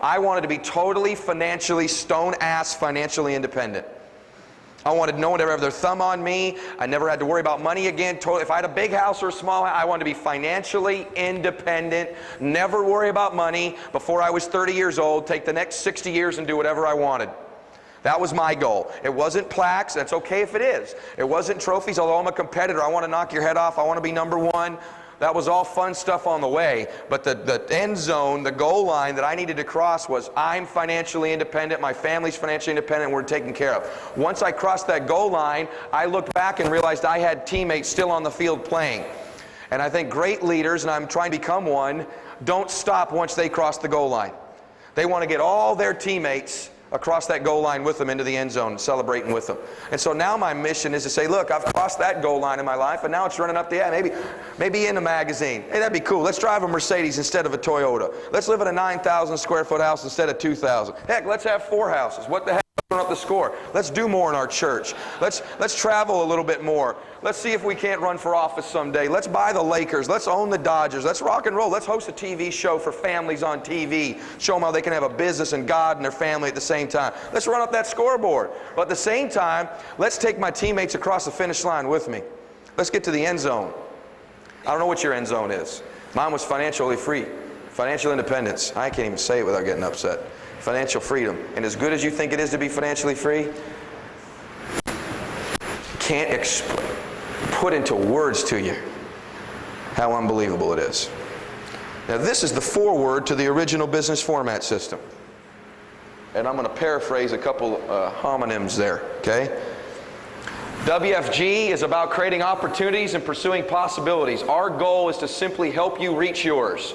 I wanted to be totally financially, stone-ass financially independent. I wanted no one to ever have their thumb on me. I never had to worry about money again. If I had a big house or a small house, I wanted to be financially independent, never worry about money before I was 30 years old, take the next 60 years and do whatever I wanted. That was my goal. It wasn't plaques. That's okay if it is. It wasn't trophies, although I'm a competitor. I want to knock your head off. I want to be number one. That was all fun stuff on the way, but the end zone, the goal line that I needed to cross was I'm financially independent, my family's financially independent, and we're taken care of. Once I crossed that goal line, I looked back and realized I had teammates still on the field playing. And I think great leaders, and I'm trying to become one, don't stop once they cross the goal line. They want to get all their teammates across that goal line with them into the end zone and celebrating with them. And so now my mission is to say, look, I've crossed that goal line in my life, and now it's running up the maybe in a magazine. Hey, that'd be cool. Let's drive a Mercedes instead of a Toyota. Let's live in a 9,000 square foot house instead of 2,000. Heck, let's have 4 houses. What the heck? Run up the score. Let's do more in our church. Let's travel a little bit more. Let's see if we can't run for office someday. Let's buy the Lakers. Let's own the Dodgers. Let's rock and roll. Let's host a TV show for families on TV. Show them how they can have a business and God and their family at the same time. Let's run up that scoreboard. But at the same time, let's take my teammates across the finish line with me. Let's get to the end zone. I don't know what your end zone is. Mine was financially free. Financial independence. I can't even say it without getting upset. Financial freedom. And as good as you think it is to be financially free, can't put into words to you how unbelievable it is. Now this is the foreword to the original business format system. And I'm going to paraphrase a couple homonyms there, okay? WFG is about creating opportunities and pursuing possibilities. Our goal is to simply help you reach yours.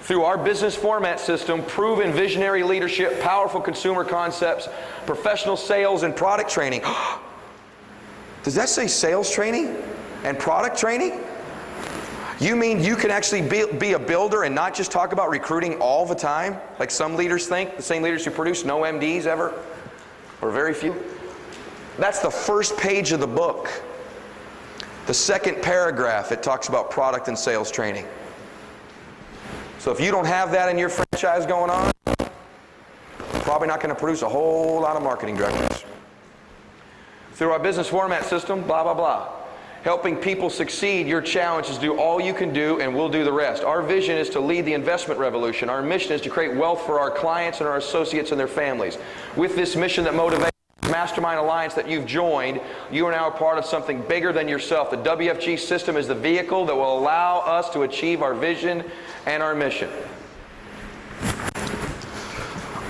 Through our business format system, proven visionary leadership, powerful consumer concepts, professional sales, and product training. Does that say sales training and product training? You mean you can actually be a builder and not just talk about recruiting all the time? Like some leaders think, the same leaders who produce no MDs ever, or very few? That's the first page of the book. The second paragraph, it talks about product and sales training. So if you don't have that in your franchise going on, probably not going to produce a whole lot of marketing directors. Through our business format system, blah, blah, blah. Helping people succeed, your challenge is to do all you can do and we'll do the rest. Our vision is to lead the investment revolution. Our mission is to create wealth for our clients and our associates and their families. With this mission that motivates Mastermind Alliance that you've joined, you are now a part of something bigger than yourself. The WFG system is the vehicle that will allow us to achieve our vision and our mission.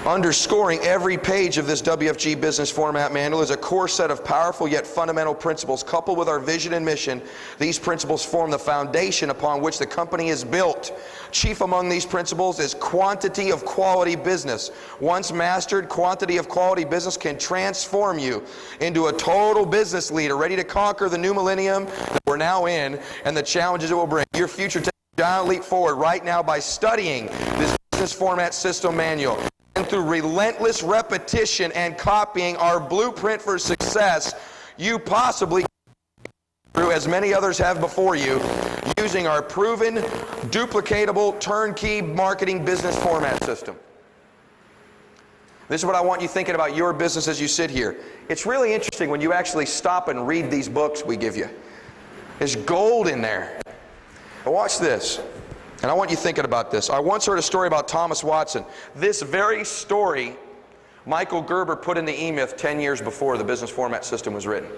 Underscoring every page of this WFG business format manual is a core set of powerful yet fundamental principles. Coupled with our vision and mission, these principles form the foundation upon which the company is built. Chief among these principles is quantity of quality business. Once mastered, quantity of quality business can transform you into a total business leader, ready to conquer the new millennium that we're now in and the challenges it will bring. Your future takes a giant leap forward right now by studying this business format system manual. And through relentless repetition and copying our blueprint for success, you possibly through as many others have before you, using our proven, duplicatable, turnkey marketing business format system. This is what I want you thinking about your business as you sit here. It's really interesting when you actually stop and read these books we give you. There's gold in there. Now watch this. And I want you thinking about this. I once heard a story about Thomas Watson. This very story, Michael Gerber put in the E-Myth 10 years before the business format system was written.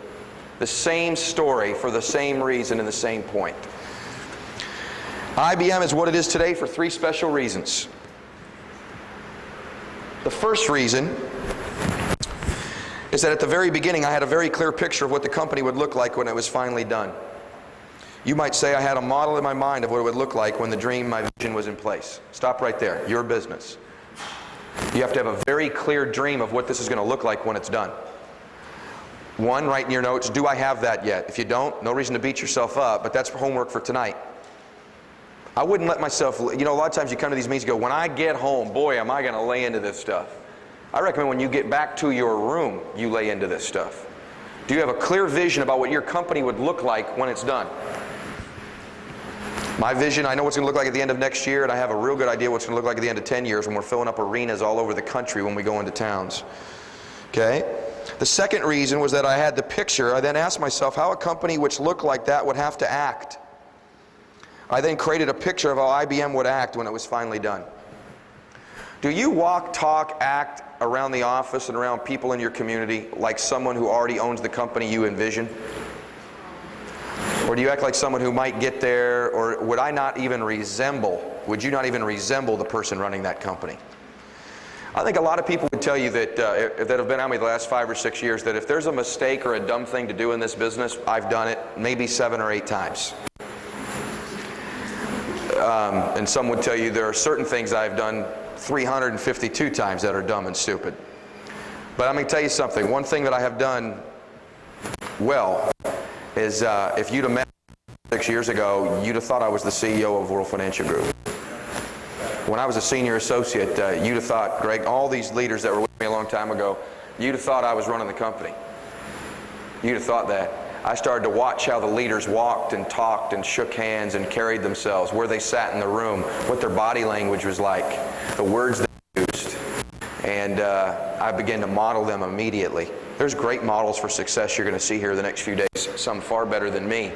The same story for the same reason and the same point. IBM is what it is today for 3 special reasons. The first reason is that at the very beginning I had a very clear picture of what the company would look like when it was finally done. You might say I had a model in my mind of what it would look like when the dream, my vision was in place. Stop right there. Your business. You have to have a very clear dream of what this is going to look like when it's done. 1, write in your notes, do I have that yet? If you don't, no reason to beat yourself up, but that's homework for tonight. I wouldn't let myself, you know, a lot of times you come to these meetings and go, when I get home, boy, am I going to lay into this stuff. I recommend when you get back to your room, you lay into this stuff. Do you have a clear vision about what your company would look like when it's done? My vision, I know what's going to look like at the end of next year, and I have a real good idea what's going to look like at the end of 10 years when we're filling up arenas all over the country when we go into towns. Okay? The second reason was that I had the picture. I then asked myself how a company which looked like that would have to act. I then created a picture of how IBM would act when it was finally done. Do you walk, talk, act around the office and around people in your community like someone who already owns the company you envision? Or do you act like someone who might get there, or would you not even resemble the person running that company? I think a lot of people would tell you that, that have been on me the last 5 or 6 years, that if there's a mistake or a dumb thing to do in this business, I've done it maybe 7 or 8 times. And some would tell you there are certain things I've done 352 times that are dumb and stupid. But I'm going to tell you something. One thing that I have done well is if you'd have met me 6 years ago, you'd have thought I was the CEO of World Financial Group. When I was a senior associate, you'd have thought, Greg, all these leaders that were with me a long time ago, you'd have thought I was running the company. You'd have thought that. I started to watch how the leaders walked and talked and shook hands and carried themselves, where they sat in the room, what their body language was like, the words they used. And I began to model them immediately. There's great models for success you're going to see here the next few days, some far better than me,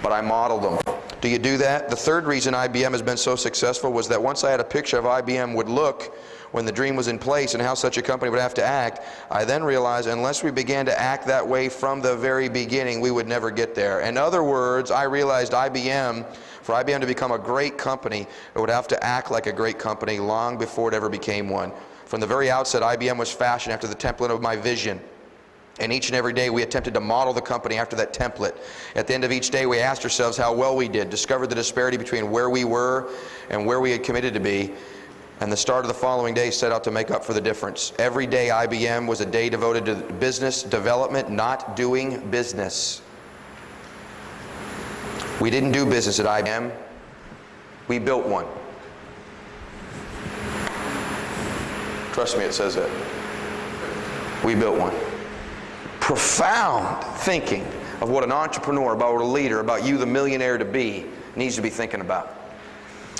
but I modeled them. Do you do that? The third reason IBM has been so successful was that once I had a picture of IBM would look when the dream was in place and how such a company would have to act, I then realized unless we began to act that way from the very beginning, we would never get there. In other words, I realized for IBM to become a great company, it would have to act like a great company long before it ever became one. From the very outset, IBM was fashioned after the template of my vision. And each and every day we attempted to model the company after that template. At the end of each day we asked ourselves how well we did, discovered the disparity between where we were and where we had committed to be, and the start of the following day set out to make up for the difference. Every day IBM was a day devoted to business development, not doing business. We didn't do business at IBM, we built one. Trust me, it says that. We built one. Profound thinking of what an entrepreneur, about what a leader, about you, the millionaire to be, needs to be thinking about.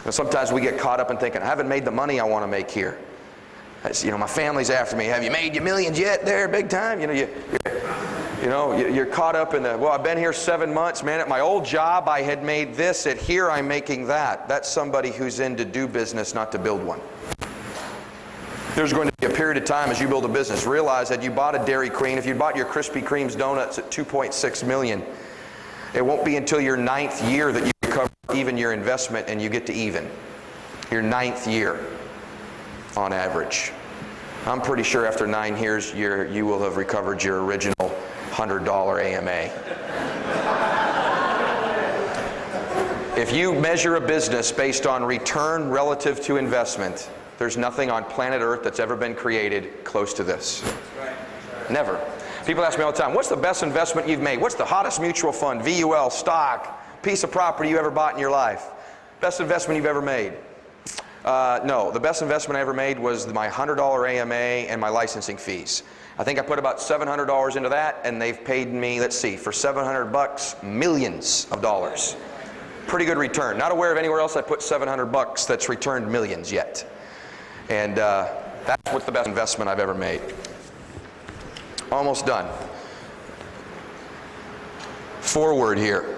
And sometimes we get caught up in thinking, I haven't made the money I want to make here. My family's after me. Have you made your millions yet there, big time? You're caught up in the, well, I've been here 7 months, man. At my old job, I had made this. At here, I'm making that. That's somebody who's in to do business, not to build one. There's going to be a period of time as you build a business. Realize that you bought a Dairy Queen. If you bought your Krispy Kreme's donuts at $2.6 million, it won't be until your 9th year that you recover even your investment and you get to even. Your 9th year, on average. I'm pretty sure after 9 years, you will have recovered your original $100 AMA. If you measure a business based on return relative to investment, there's nothing on planet Earth that's ever been created close to this. Never. People ask me all the time, what's the best investment you've made? What's the hottest mutual fund, VUL, stock, piece of property you ever bought in your life? Best investment you've ever made? No, the best investment I ever made was my $100 AMA and my licensing fees. I think I put about $700 into that, and they've paid me, let's see, for $700, millions of dollars. Pretty good return. Not aware of anywhere else I put $700 that's returned millions yet. And that's what's the best investment I've ever made. Almost done. Forward here.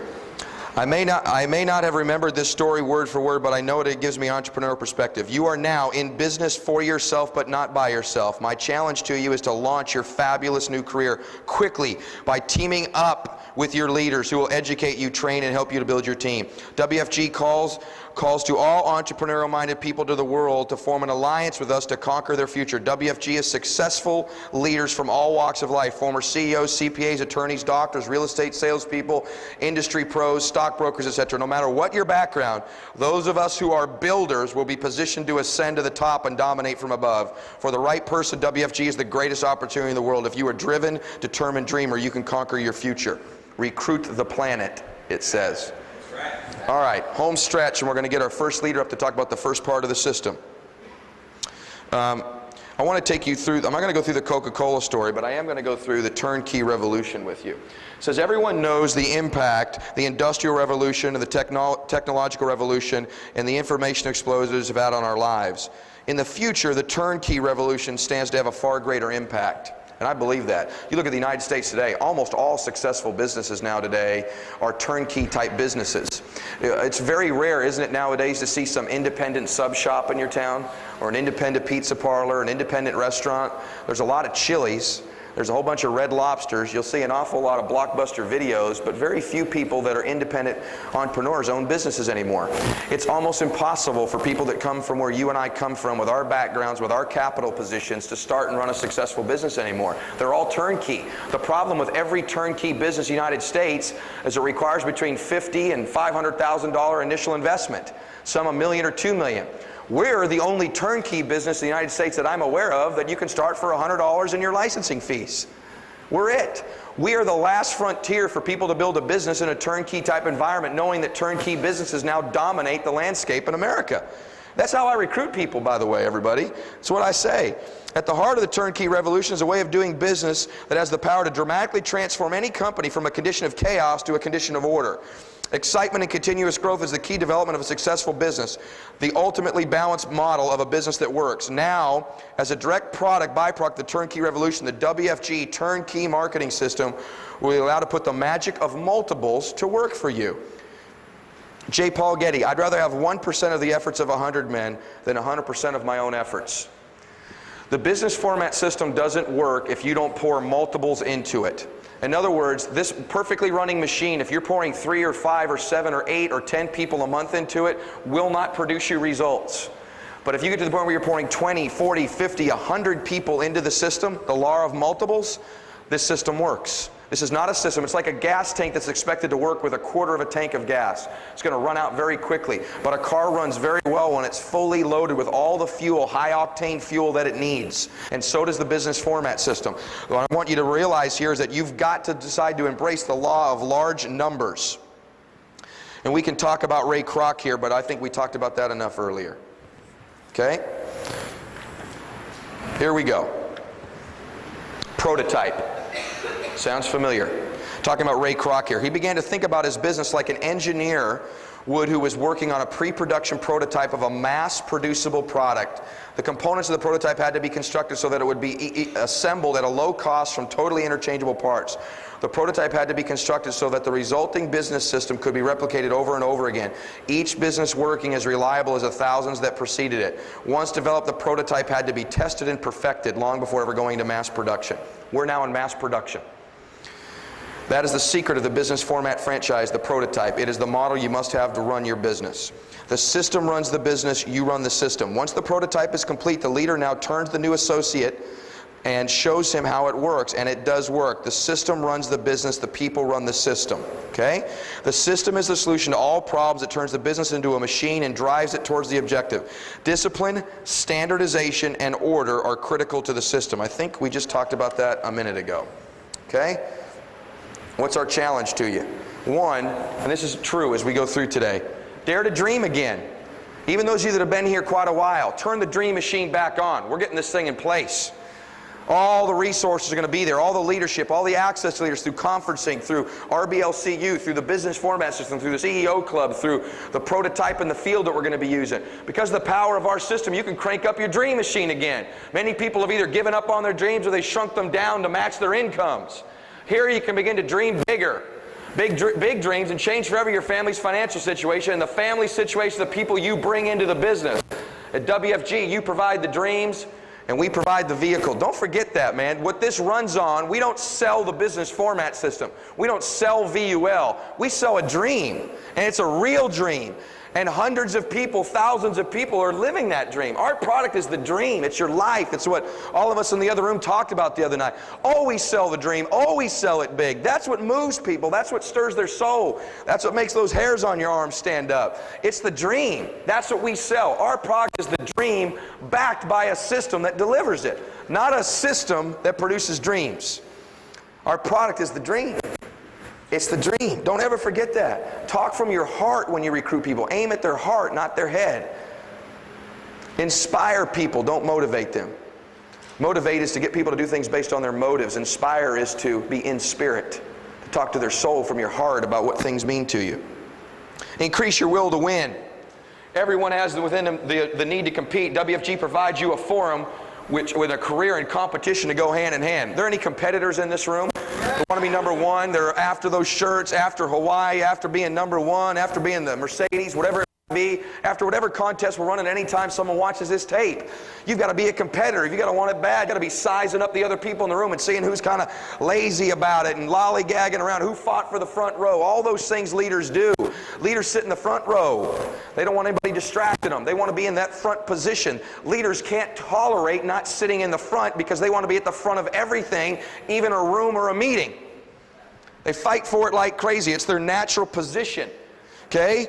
I may not have remembered this story word for word, but I know it gives me entrepreneurial perspective. You are now in business for yourself, but not by yourself. My challenge to you is to launch your fabulous new career quickly by teaming up with your leaders who will educate you, train, and help you to build your team. WFG calls to all entrepreneurial-minded people to the world to form an alliance with us to conquer their future. WFG is successful leaders from all walks of life, former CEOs, CPAs, attorneys, doctors, real estate salespeople, industry pros, stockbrokers, etc. No matter what your background, those of us who are builders will be positioned to ascend to the top and dominate from above. For the right person, WFG is the greatest opportunity in the world. If you are driven, determined dreamer, you can conquer your future. Recruit the planet, it says. All right, home stretch, and we're going to get our first leader up to talk about the first part of the system. I want to take you through, I'm not going to go through the Coca-Cola story, but I am going to go through the turnkey revolution with you. It says everyone knows the impact the industrial revolution and the technological revolution and the information explosives have had on our lives. In the future, the turnkey revolution stands to have a far greater impact. And I believe that. You look at the United States today, almost all successful businesses now today are turnkey type businesses. It's very rare, isn't it, nowadays to see some independent sub shop in your town, or an independent pizza parlor, an independent restaurant. There's a lot of Chili's. There's a whole bunch of Red Lobsters. You'll see an awful lot of blockbuster videos, but very few people that are independent entrepreneurs own businesses anymore. It's almost impossible for people that come from where you and I come from, with our backgrounds, with our capital positions, to start and run a successful business anymore. They're all turnkey. The problem with every turnkey business in the United States is it requires between $50,000 and $500,000 initial investment, some $1 million or $2 million. We're the only turnkey business in the United States that I'm aware of that you can start for $100 in your licensing fees. We're it. We are the last frontier for people to build a business in a turnkey type environment, knowing that turnkey businesses now dominate the landscape in America. That's how I recruit people, by the way, everybody. It's what I say. At the heart of the turnkey revolution is a way of doing business that has the power to dramatically transform any company from a condition of chaos to a condition of order. Excitement and continuous growth is the key development of a successful business, the ultimately balanced model of a business that works. Now, as a direct byproduct of the turnkey revolution, the WFG turnkey marketing system will allow you to put the magic of multiples to work for you. J. Paul Getty, I'd rather have 1% of the efforts of 100 men than 100% of my own efforts. The business format system doesn't work if you don't pour multiples into it. In other words, this perfectly running machine, if you're pouring 3 or 5 or 7 or 8 or 10 people a month into it, will not produce you results. But if you get to the point where you're pouring 20, 40, 50, 100 people into the system, the law of multiples, this system works. This is not a system. It's like a gas tank that's expected to work with a quarter of a tank of gas. It's going to run out very quickly. But a car runs very well when it's fully loaded with all the fuel, high-octane fuel that it needs. And so does the business format system. What I want you to realize here is that you've got to decide to embrace the law of large numbers. And we can talk about Ray Kroc here, but I think we talked about that enough earlier. Okay? Here we go. Prototype. Sounds familiar. Talking about Ray Kroc here. He began to think about his business like an engineer would who was working on a pre-production prototype of a mass-producible product. The components of the prototype had to be constructed so that it would be assembled at a low cost from totally interchangeable parts. The prototype had to be constructed so that the resulting business system could be replicated over and over again, each business working as reliable as the thousands that preceded it. Once developed, the prototype had to be tested and perfected long before ever going to mass production. We're now in mass production. That is the secret of the business format franchise, the prototype. It is the model you must have to run your business. The system runs the business, you run the system. Once the prototype is complete, the leader now turns the new associate and shows him how it works, and it does work. The system runs the business, the people run the system, okay? The system is the solution to all problems. It turns the business into a machine and drives it towards the objective. Discipline, standardization, and order are critical to the system. I think we just talked about that a minute ago, okay? What's our challenge to you? One, and this is true as we go through today, dare to dream again. Even those of you that have been here quite a while, turn the dream machine back on. We're getting this thing in place. All the resources are going to be there, all the leadership, all the access to leaders through conferencing, through RBLCU, through the business format system, through the CEO club, through the prototype in the field that we're going to be using. Because of the power of our system, you can crank up your dream machine again. Many people have either given up on their dreams or they shrunk them down to match their incomes. Here you can begin to dream bigger. Big dreams, and change forever your family's financial situation and the family situation of the people you bring into the business. At WFG, you provide the dreams and we provide the vehicle. Don't forget that, man. What this runs on, we don't sell the business format system. We don't sell VUL. We sell a dream, and it's a real dream. And hundreds of people, thousands of people are living that dream. Our product is the dream. It's your life. It's what all of us in the other room talked about the other night. Always sell the dream. Always sell it big. That's what moves people. That's what stirs their soul. That's what makes those hairs on your arms stand up. It's the dream. That's what we sell. Our product is the dream backed by a system that delivers it, not a system that produces dreams. Our product is the dream. It's the dream. Don't ever forget that. Talk from your heart when you recruit people. Aim at their heart, not their head. Inspire people, don't motivate them. Motivate is to get people to do things based on their motives. Inspire is to be in spirit, to talk to their soul from your heart about what things mean to you. Increase your will to win. Everyone has within them the need to compete. WFG provides you a forum with a career and competition to go hand in hand. Are there any competitors in this room? They want to be number one. They're after those shirts, after Hawaii, after being number one, after being the Mercedes, whatever it may be, after whatever contest we're running anytime someone watches this tape. You've got to be a competitor. You've got to want it bad. You've got to be sizing up the other people in the room and seeing who's kind of lazy about it and lollygagging around, who fought for the front row. All those things leaders do. Leaders sit in the front row. They don't want anybody distracting them. They want to be in that front position. Leaders can't tolerate not sitting in the front because they want to be at the front of everything, even a room or a meeting. They fight for it like crazy. It's their natural position. Okay?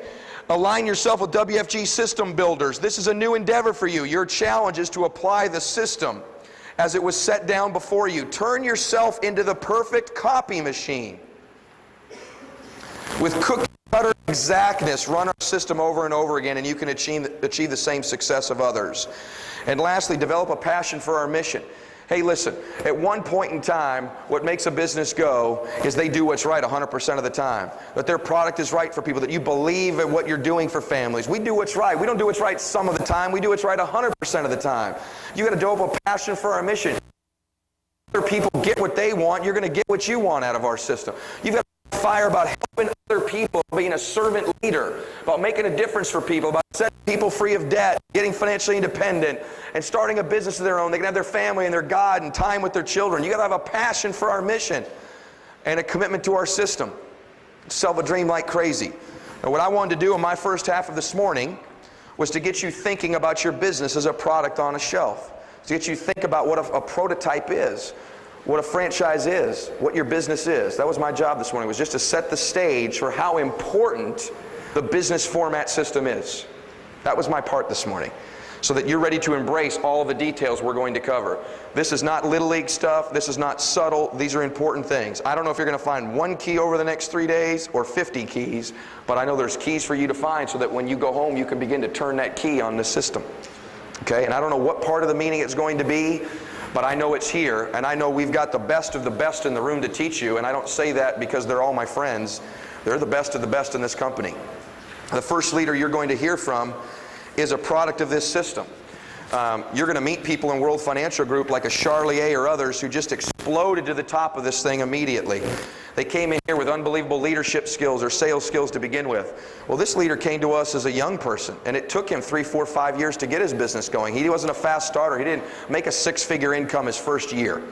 Align yourself with WFG System Builders. This is a new endeavor for you. Your challenge is to apply the system as it was set down before you. Turn yourself into the perfect copy machine. With cookie-cutter exactness, run our system over and over again, and you can achieve the same success of others. And lastly, develop a passion for our mission. Hey, listen, at one point in time, what makes a business go is they do what's right 100% of the time. That their product is right for people, that you believe in what you're doing for families. We do what's right. We don't do what's right some of the time. We do what's right 100% of the time. You got to develop a passion for our mission. Other people get what they want, you're going to get what you want out of our system. You've got fire about helping other people, being a servant leader, about making a difference for people, about setting people free of debt, getting financially independent, and starting a business of their own. They can have their family and their God and time with their children. You got to have a passion for our mission and a commitment to our system. Sell a dream like crazy. Now, what I wanted to do in my first half of this morning was to get you thinking about your business as a product on a shelf. To get you to think about what a prototype is, what a franchise is, what your business is. That was my job this morning, was just to set the stage for how important the business format system is. That was my part this morning, so that you're ready to embrace all of the details we're going to cover. This is not little league stuff. This is not subtle. These are important things. I don't know if you're going to find one key over the next 3 days or 50 keys, but I know there's keys for you to find so that when you go home, you can begin to turn that key on the system. Okay, and I don't know what part of the meeting it's going to be, but I know it's here, and I know we've got the best of the best in the room to teach you, and I don't say that because they're all my friends. They're the best of the best in this company. The first leader you're going to hear from is a product of this system. You're going to meet people in World Financial Group like a Charlier or others who just exploded to the top of this thing immediately. They came in here with unbelievable leadership skills or sales skills to begin with. Well, this leader came to us as a young person, and it took him 3, 4, 5 years to get his business going. He wasn't a fast starter. He didn't make a 6-figure income his first year.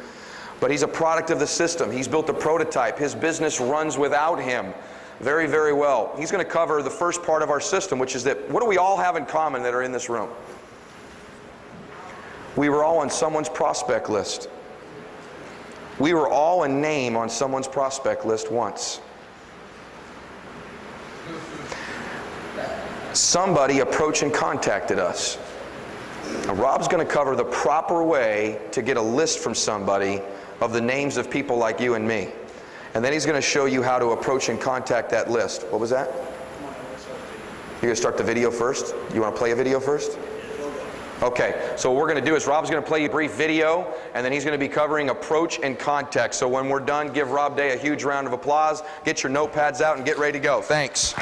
But he's a product of the system. He's built a prototype. His business runs without him very, very well. He's going to cover the first part of our system, which is that what do we all have in common that are in this room? We were all on someone's prospect list. We were all a name on someone's prospect list once. Somebody approached and contacted us. Now, Rob's going to cover the proper way to get a list from somebody of the names of people like you and me. And then he's going to show you how to approach and contact that list. What was that? You're going to start the video first? You want to play a video first? Okay, so what we're going to do is Rob's going to play you a brief video, and then he's going to be covering approach and contact. So when we're done, give Rob Day a huge round of applause. Get your notepads out and get ready to go. Thanks.